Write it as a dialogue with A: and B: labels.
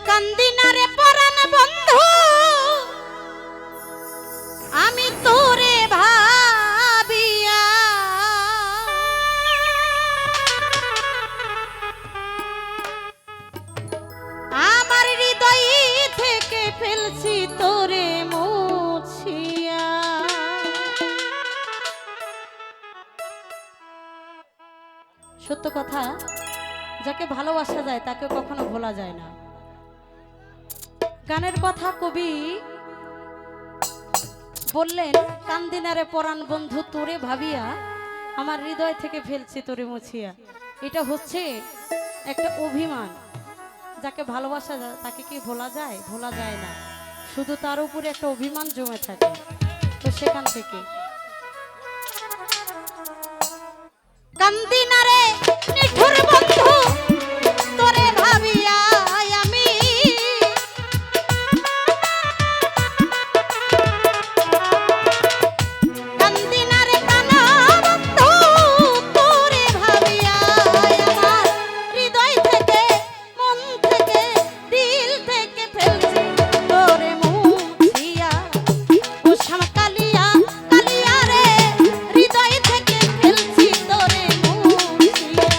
A: কান্দি না রে পরাণ বন্ধু আমি তোরে ভাবিয়া আমার হৃদয় থেকে ফেলছি তোরে মুছিয়া। সত্য কথা, যাকে ভালোবাসা যায় তাকে কখনো ভোলা যায় না। গানের কথা কবি বললেন, কান্দিনারে পরাণ বন্ধু তোরে ভাবিয়া আমার হৃদয় থেকে ফেলছি তোরে মুছিয়া। এটা হচ্ছে একটা অভিমান। যাকে ভালোবাসা যায় তাকে কি ভোলা যায়? ভোলা যায় না, শুধু তার উপরে একটা অভিমান জমে থাকে। তো সেখান থেকে কান্দিনারে নিঠুর বন্ধু তোরে ভাবিয়া আমি কান্দিনারে কানা বন্ধু তোরে ভাবিয়া আমার হৃদয় থেকে মন থেকে দিল থেকে ফেলছি তোরে মুছিয়া। ও শ্যামা কালিয়া কালিয়া রে হৃদয় থেকে ফেলছি তোরে মুছিয়া।